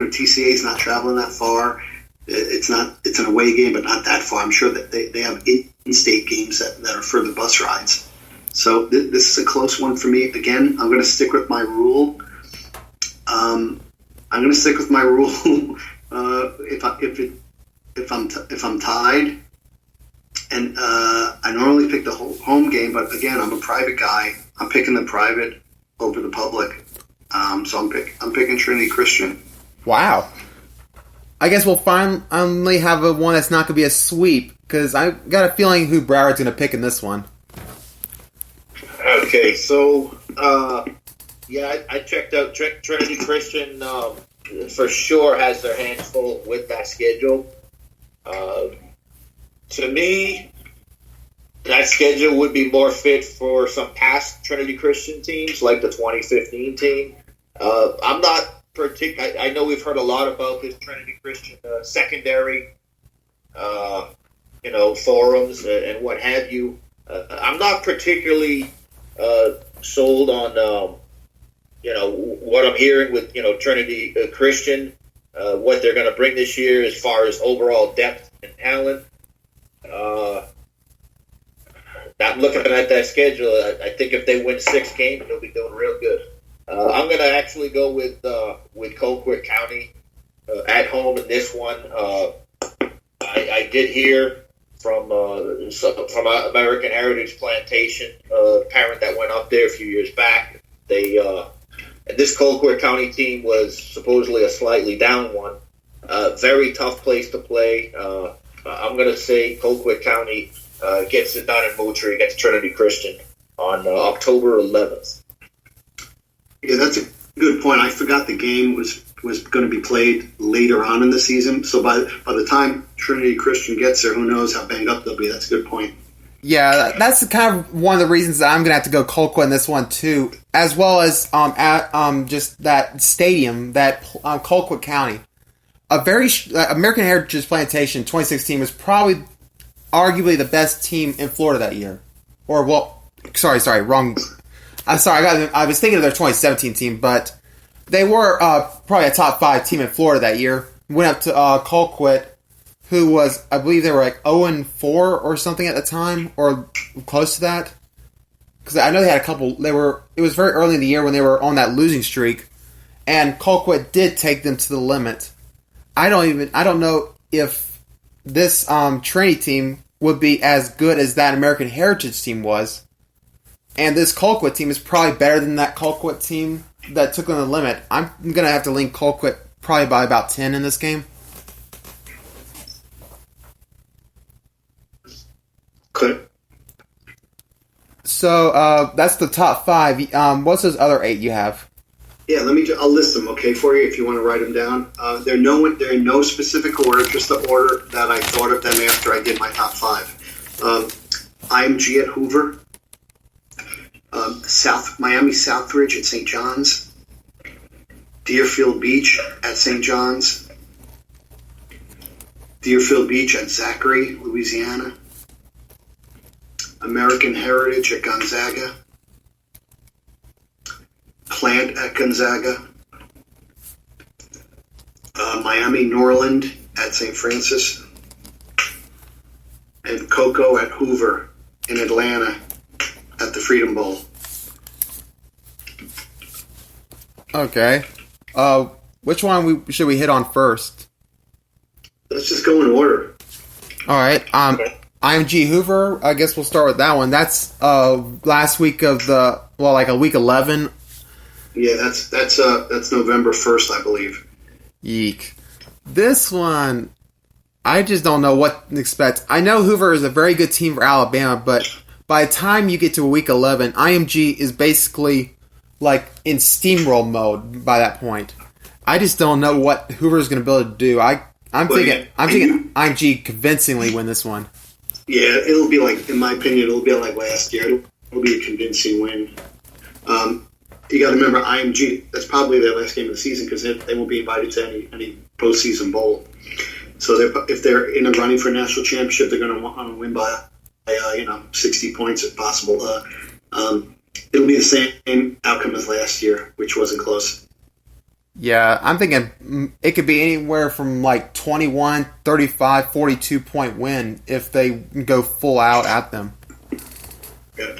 TCA is not traveling that far. It's an away game, but not that far. I'm sure that they have in-state games that are further bus rides. So this is a close one for me. Again, I'm going to stick with my rule. If I'm tied, and I normally pick the home game, but again, I'm a private guy. I'm picking the private over the public. So I'm picking Trinity Christian. Wow. I guess we'll finally have one that's not going to be a sweep, because I got a feeling who Broward's going to pick in this one. Okay, so I checked out Trinity Christian. For sure has their hands full with that schedule. To me, that schedule would be more fit for some past Trinity Christian teams, like the 2015 team. I'm not I know we've heard a lot about this Trinity Christian secondary, forums and what have you. I'm not particularly sold on, what I'm hearing with, Trinity Christian, what they're going to bring this year as far as overall depth and talent. I'm looking at that schedule. I think if they win 6 games, they'll be doing real good. I'm going to actually go with Colquitt County at home in this one. I did hear from American Heritage Plantation, a parent that went up there a few years back. And this Colquitt County team was supposedly a slightly down one. Very tough place to play. I'm going to say Colquitt County gets it done in Moultrie against Trinity Christian on October 11th. Yeah, that's a good point. I forgot the game was going to be played later on in the season. So by the time Trinity Christian gets there, who knows how banged up they'll be. That's a good point. Yeah, that's kind of one of the reasons that I'm going to have to go Colquitt in this one too, as well as just that stadium, that Colquitt County. A very American Heritage Plantation 2016 was probably arguably the best team in Florida that year. Sorry, wrong. I'm sorry, I was thinking of their 2017 team, but they were probably a top 5 team in Florida that year. Went up to Colquitt, who was, I believe they were like 0-4 or something at the time, or close to that. Because I know they had a couple. It was very early in the year when they were on that losing streak, and Colquitt did take them to the limit. I don't know if this Trinity team would be as good as that American Heritage team was. And this Colquitt team is probably better than that Colquitt team that took them to the limit. I'm going to have to lean Colquitt probably by about 10 in this game. Good. So that's the top 5. What's those other 8 you have? Yeah, I'll list them, okay, for you if you want to write them down. They're in no specific order, just the order that I thought of them after I did my top 5. IMG at Hoover. Miami Southridge at St. John's, Deerfield Beach at St. John's, Deerfield Beach at Zachary, Louisiana, American Heritage at Gonzaga, Plant at Gonzaga, Miami Norland at St. Francis, and Cocoa at Hoover in Atlanta at the Freedom Bowl. Okay. Which one should we hit on first? Let's just go in order. All right. IMG Hoover, I guess we'll start with that one. That's last week of week 11. Yeah, that's November 1st, I believe. Yeek. This one, I just don't know what to expect. I know Hoover is a very good team for Alabama, but by the time you get to week 11, IMG is basically like in steamroll mode by that point. I just don't know what Hoover is going to be able to do. I'm thinking IMG convincingly win this one. Yeah, it'll be like, in my opinion, it'll be like last year. It'll be a convincing win. You got to remember, IMG, that's probably their last game of the season because they won't be invited to any postseason bowl. So if they're in a running for a national championship, they're going to want to win by 60 points if possible. It'll be the same outcome as last year, which wasn't close. Yeah, I'm thinking it could be anywhere from like 21, 35, 42 point win if they go full out at them. Yeah.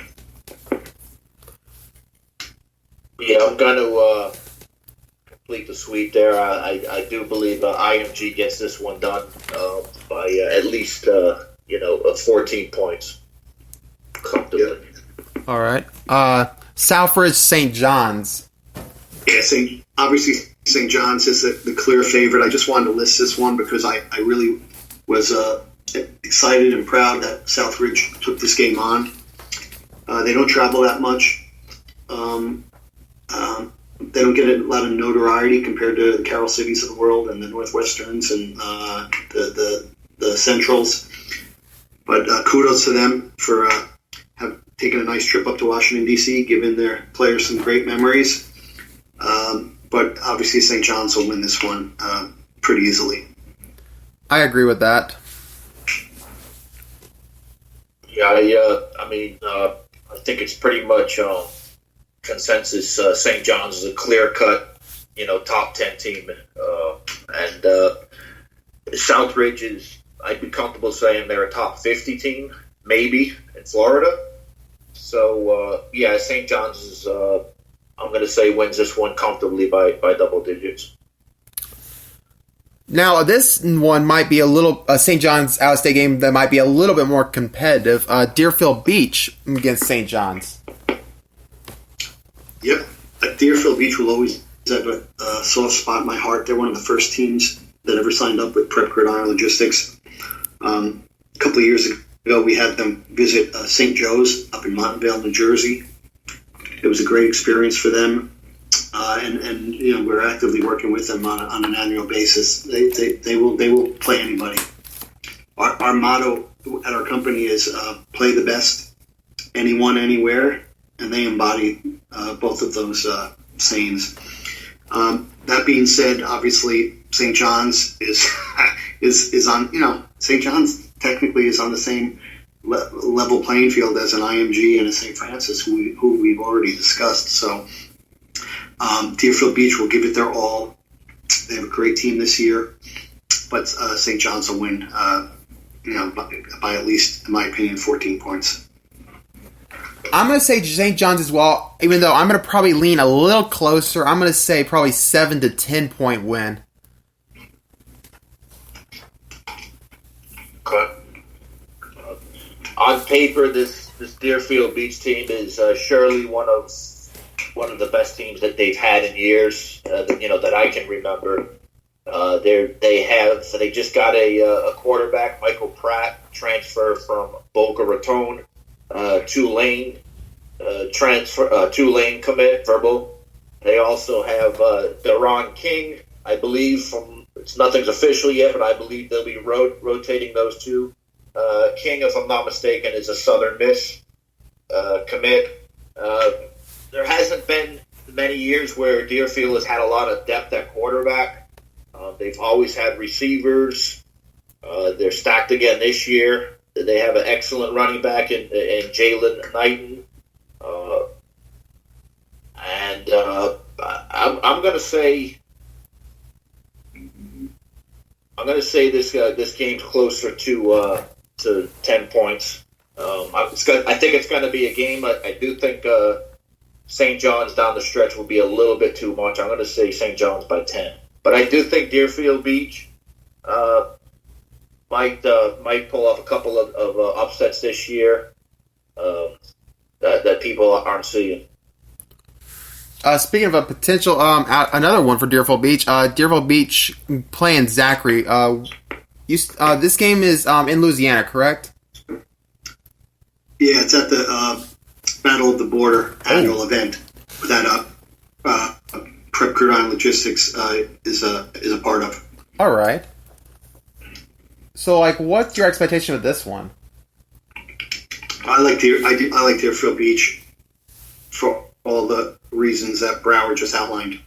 Yeah, I'm going to complete the sweep there. I do believe IMG gets this one done by at least 14 points comfortably. All right. Southbridge St. John's. Yeah, obviously St. John's is the clear favorite. I just wanted to list this one because I really was excited and proud that Southbridge took this game on. They don't travel that much. They don't get a lot of notoriety compared to the Carroll Cities of the world and the Northwesterns and the Centrals. But kudos to them for have taken a nice trip up to Washington, D.C., giving their players some great memories. But obviously St. John's will win this one pretty easily. I agree with that. Yeah, I think it's pretty much consensus. St. John's is a clear-cut, top 10 team. And Southbridge is, I'd be comfortable saying they're a top 50 team, maybe, in Florida. So, St. John's is, I'm going to say, wins this one comfortably by double digits. Now, this one might be a little St. John's out-of-state game that might be a little bit more competitive. Deerfield Beach against St. John's. Yep. Deerfield Beach will always have a soft spot in my heart. They're one of the first teams that ever signed up with Prep Gridiron Logistics. A couple of years ago, we had them visit St. Joe's up in Montvale, New Jersey. It was a great experience for them. And we're actively working with them on an annual basis. They will play anybody. Our motto at our company is play the best, anyone, anywhere, and they embody both of those sayings. That being said, obviously St. John's is on. St. John's technically is on the same level playing field as an IMG and a St. Francis, who we've already discussed. So. Deerfield Beach will give it their all. They have a great team this year, but St. John's will win, by at least, in my opinion, 14 points. I'm going to say St. John's as well, even though I'm going to probably lean a little closer. I'm going to say probably 7 to 10 point win. Okay. On paper, this Deerfield Beach team is surely one of the best teams that they've had in years, that I can remember. They just got a quarterback, Michael Pratt, transfer from Boca Raton, Tulane commit, verbal. They also have Deron King, I believe, nothing's official yet, but I believe they'll be rotating those two. King, if I'm not mistaken, is a Southern Miss commit. There hasn't been many years where Deerfield has had a lot of depth at quarterback. They've always had receivers. They're stacked again this year. They have an excellent running back in Jalen Knighton. I'm going to say this game's closer to 10 points. I think it's going to be a game. I do think St. John's down the stretch will be a little bit too much. I'm going to say St. John's by 10. But I do think Deerfield Beach might pull off a couple of upsets this year that people aren't seeing. Speaking of a potential, another one for Deerfield Beach. Deerfield Beach playing Zachary. This game is in Louisiana, correct? Yeah, it's at the Battle of the Border annual event that Prep Gridiron Logistics is a part of. All right. So, what's your expectation of this one? I like Deerfield Beach for all the reasons that Brower just outlined.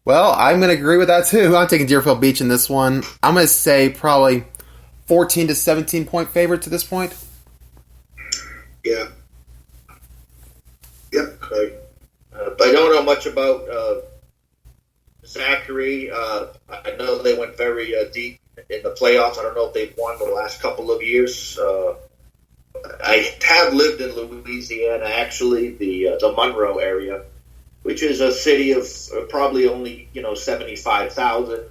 Well, I'm going to agree with that too. I'm taking Deerfield Beach in this one. I'm going to say probably 14 to 17 point favorite to this point. Yeah. Yep. Okay. I don't know much about Zachary. I know they went very deep in the playoffs. I don't know if they've won the last couple of years. I have lived in Louisiana, actually, the Monroe area, which is a city of probably only 75,000.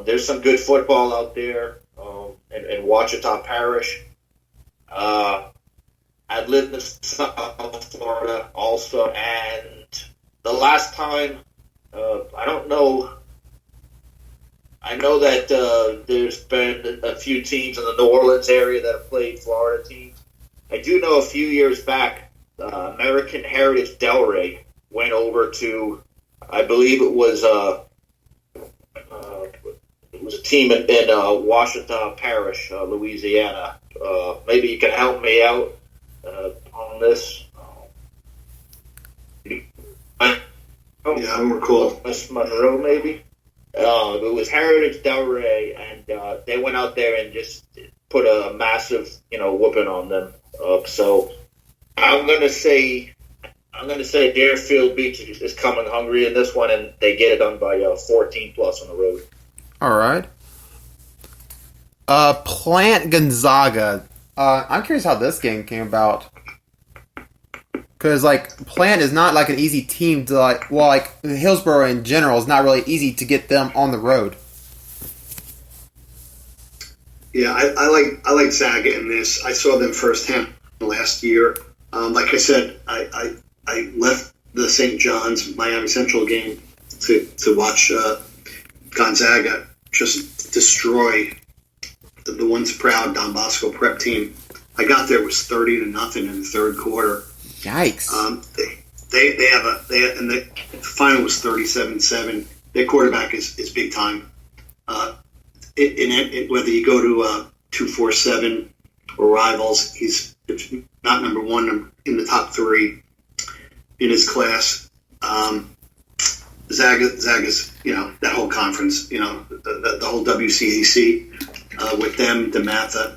There's some good football out there in Ouachita Parish. I lived in South Florida also, and the last time, I don't know. I know that there's been a few teams in the New Orleans area that have played Florida teams. I do know a few years back, American Heritage Delray went over to, I believe it was a team in Ouachita Parish, Louisiana. Maybe you can help me out on this. Yeah, I don't recall. West Monroe, maybe. It was Heritage Delray, and they went out there and just put a massive, whooping on them. So I'm gonna say Deerfield Beach is coming hungry in this one, and they get it done by 14 plus on the road. All right. Plant Gonzaga. I'm curious how this game came about. Because, Plant is not, an easy team to, Hillsborough in general is not really easy to get them on the road. Yeah, I like Zaga in this. I saw them firsthand last year. Like I said, I left the St. John's Miami Central game to watch Gonzaga just destroy the once proud Don Bosco prep team. I got there, it was 30-0 in the third quarter. Yikes! And the final was 37-7. Their quarterback is big time. Whether you go to 247 or Rivals, he's not number one in the top three in his class. Zaga's, that whole conference, the whole WCAC with them, DeMatha,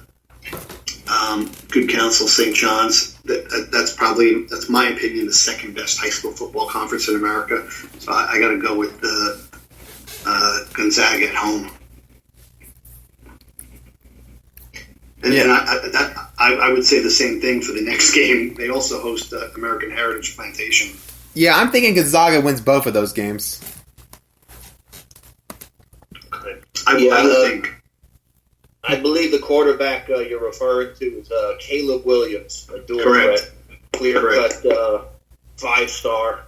Good Counsel, St. John's. That's my opinion, the second best high school football conference in America. So I got to go with Gonzaga at home. And I would say the same thing for the next game. They also host American Heritage Plantation. Yeah, I'm thinking Gonzaga wins both of those games. I would think. I believe the quarterback you're referring to is Caleb Williams, a dual threat, clear-cut 5-star.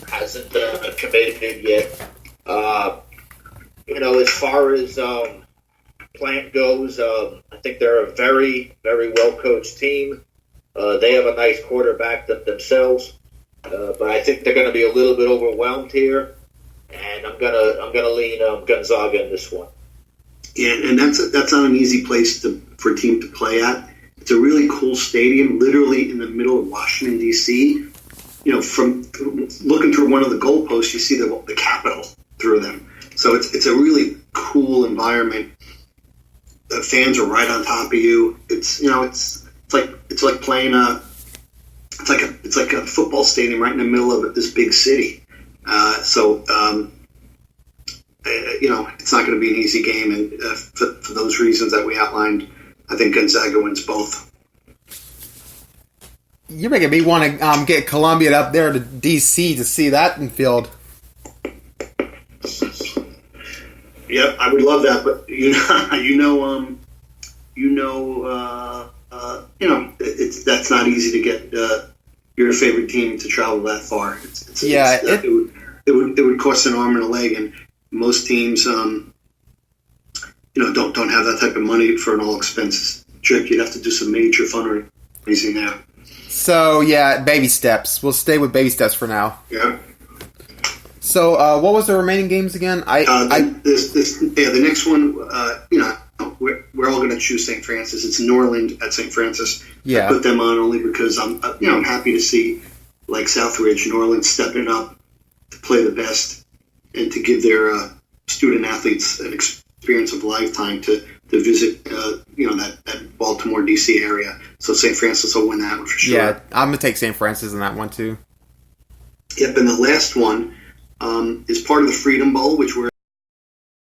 Hasn't committed yet. As far as Plant goes, I think they're a very, very well-coached team. They have a nice quarterback themselves, but I think they're going to be a little bit overwhelmed here, and I'm gonna lean Gonzaga in this one. Yeah, and that's not an easy place for a team to play at. It's a really cool stadium, literally in the middle of Washington, D.C. From looking through one of the goalposts, you see the Capitol through them. So it's a really cool environment. The fans are right on top of you. It's like playing it's like a football stadium right in the middle of this big city. It's not going to be an easy game, and for those reasons that we outlined, I think Gonzaga wins both. You're making me want to get Columbia up there to D.C. to see that in field. Yep, I would love that, but that's not easy to get your favorite team to travel that far. It would cost an arm and a leg, and most teams, don't have that type of money for an all expenses trip. You'd have to do some major fundraising there. So baby steps. We'll stay with baby steps for now. Yeah. So what was the remaining games again? The next one. We're all going to choose St. Francis. It's Norland at St. Francis. Yeah. I put them on only because I'm happy to see Southridge, Norland stepping up to play the best and to give their student athletes an experience of a lifetime to visit, that Baltimore, D.C. area. So St. Francis will win that one for sure. Yeah, I'm going to take St. Francis in that one too. Yep, and the last one, is part of the Freedom Bowl, which we're